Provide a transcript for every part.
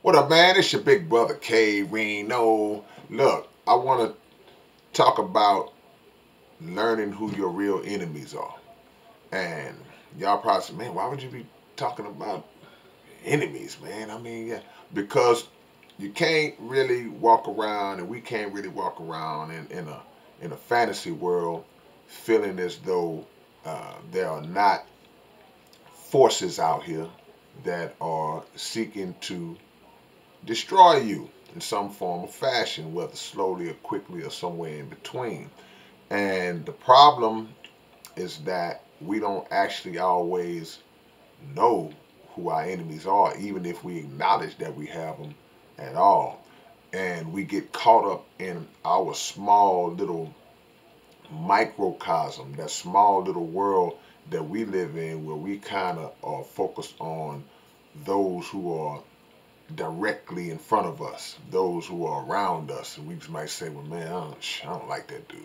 What up, man? It's your big brother K-Rino. Look, I want to talk about learning who your real enemies are. And y'all probably say, man, why would you be talking about enemies, man? I mean, yeah, because you can't really walk around, and we can't really walk around in a fantasy world feeling as though there are not forces out here that are seeking to destroy you in some form or fashion, whether slowly or quickly or somewhere in between. And the problem is that we don't actually always know who our enemies are, even if we acknowledge that we have them at all. And we get caught up in our small little microcosm, that small little world that we live in, where we kind of are focused on those who are directly in front of us, those who are around us. And we just might say, well, man, I don't like that dude.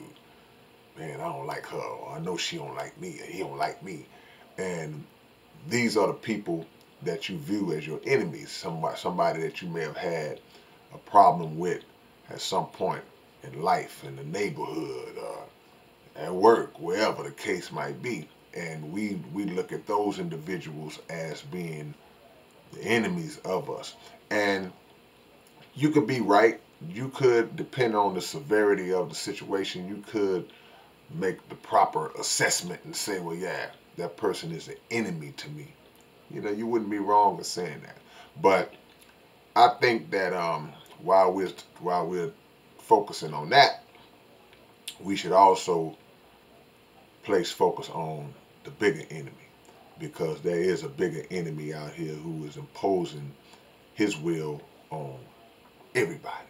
Man, I don't like her. Or I know she don't like me. Or he don't like me. And these are the people that you view as your enemies. Somebody that you may have had a problem with at some point in life, in the neighborhood, at work, wherever the case might be. And we look at those individuals as being the enemies of us. And you could be right. You could, depend on the severity of the situation, you could make the proper assessment and say, well, yeah, that person is an enemy to me. You know, you wouldn't be wrong in saying that. But I think that while we're focusing on that, we should also place focus on the bigger enemy, because there is a bigger enemy out here who is imposing his will on everybody.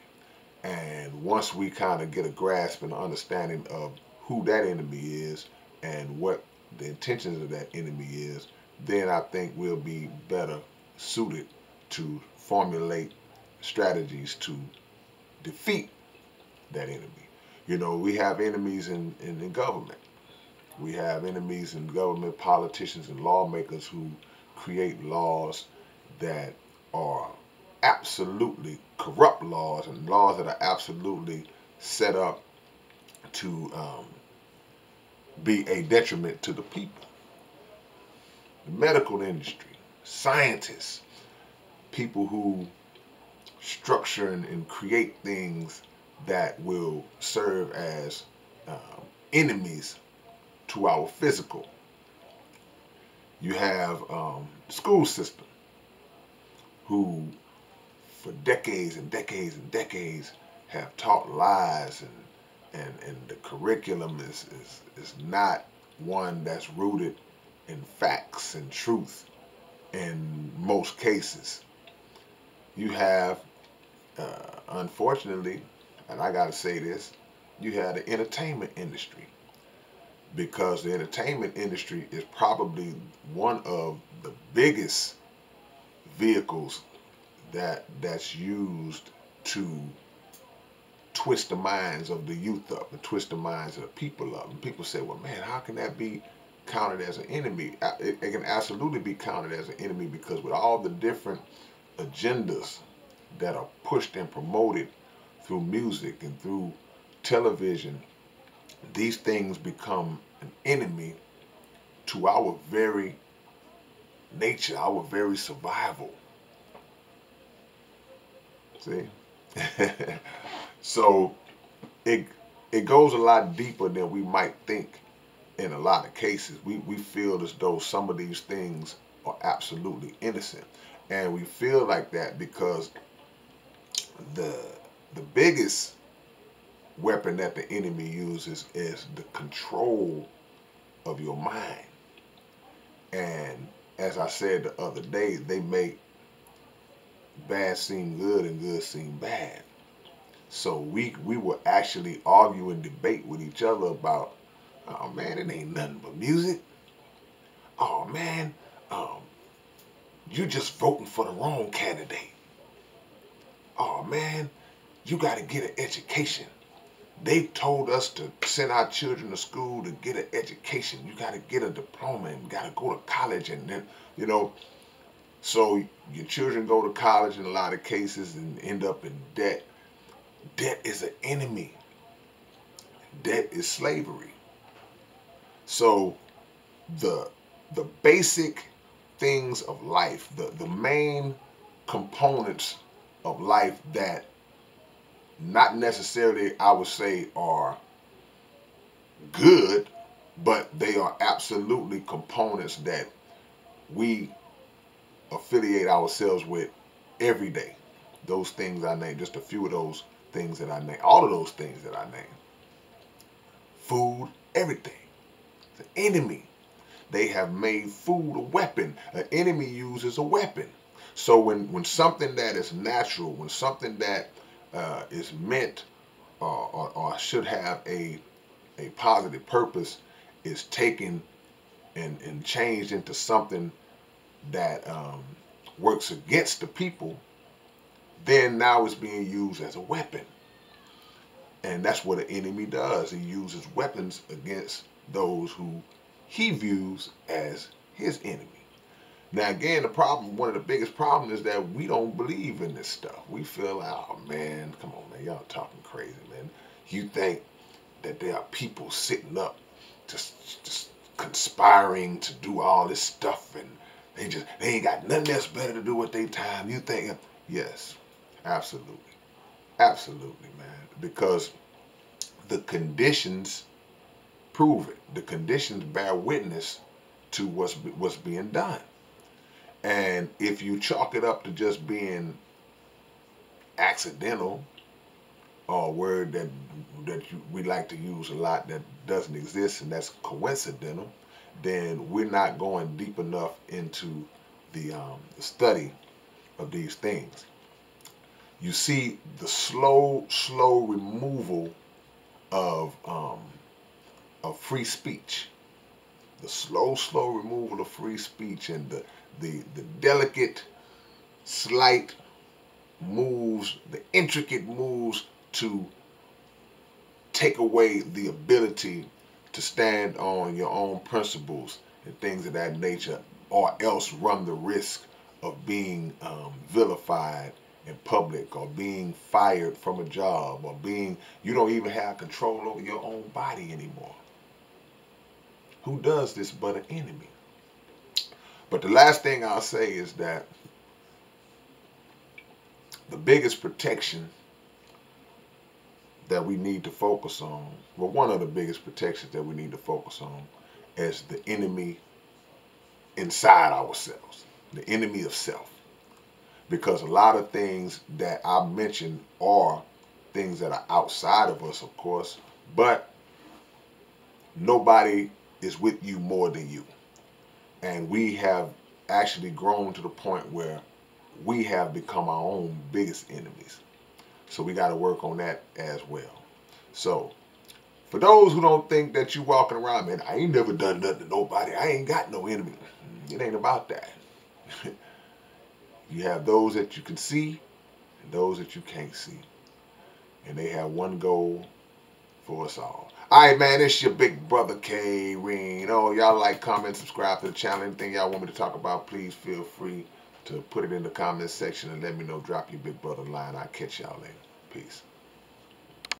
And once we kind of get a grasp and understanding of who that enemy is and what the intentions of that enemy is, then I think we'll be better suited to formulate strategies to defeat that enemy. You know, we have enemies in the government. We have enemies in government, politicians, and lawmakers who create laws that are absolutely corrupt laws, and laws that are absolutely set up to be a detriment to the people. The medical industry, scientists, people who structure and create things that will serve as enemies to our physical. You have the school system, who for decades and decades and decades have taught lies, and the curriculum is not one that's rooted in facts and truth in most cases. You have, unfortunately, and I gotta say this, you have the entertainment industry, because the entertainment industry is probably one of the biggest vehicles that's used to twist the minds of the youth up and twist the minds of the people up. And people say, well, man, how can that be counted as an enemy? It can absolutely be counted as an enemy, because with all the different agendas that are pushed and promoted through music and through television, these things become an enemy to our very nature, our very survival. See? So it goes a lot deeper than we might think in a lot of cases. We feel as though some of these things are absolutely innocent. And we feel like that because the biggest weapon that the enemy uses is the control of your mind. And as I said the other day, they make bad seem good and good seem bad. So we will actually argue and debate with each other about, oh man, it ain't nothing but music. Oh man, you just voting for the wrong candidate. Oh man, you got to get an education. They told us to send our children to school to get an education. You got to get a diploma and got to go to college, and then, you know, So your children go to college in a lot of cases and end up in debt. Debt is an enemy. Debt is slavery. So the the basic things of life, the main components of life that not necessarily I would say are good, but they are absolutely components that we affiliate ourselves with every day. Those things I named, just a few of those things that I named, all of those things that I named. Food, everything. The enemy. They have made food a weapon. An enemy uses a weapon. So when something that is natural, when something that is meant or should have a positive purpose is taken and changed into something that works against the people, then now it's being used as a weapon. And that's what an enemy does. He uses weapons against those who he views as his enemy. Now again, the problem, one of the biggest problems is that we don't believe in this stuff. We feel like, oh man, come on man, y'all talking crazy, man. You think that there are people sitting up just conspiring to do all this stuff and they ain't got nothing else better to do with their time. You think, yes, absolutely. Absolutely, man. Because the conditions prove it. The conditions bear witness to what's being done. And if you chalk it up to just being accidental, or a word we like to use a lot that doesn't exist, and that's coincidental, then we're not going deep enough into the study of these things. You see the slow removal of free speech, the slow removal of free speech, and the delicate, slight moves, the intricate moves to take away the ability to stand on your own principles and things of that nature, or else run the risk of being vilified in public, or being fired from a job, or you don't even have control over your own body anymore. Who does this but an enemy? But the last thing I'll say is that the biggest protection that we need to focus on, well, one of the biggest protections that we need to focus on is the enemy inside ourselves, the enemy of self. Because a lot of things that I mentioned are things that are outside of us, of course, but nobody is with you more than you. And we have actually grown to the point where we have become our own biggest enemies. So we got to work on that as well. So for those who don't think that you walking around, man, I ain't never done nothing to nobody, I ain't got no enemy. It ain't about that. You have those that you can see and those that you can't see. And they have one goal for us all. Alright, man, it's your big brother K-Rino. Y'all like, comment, subscribe to the channel. Anything y'all want me to talk about, please feel free to put it in the comment section and let me know. Drop your big brother line. I'll catch y'all later. Peace.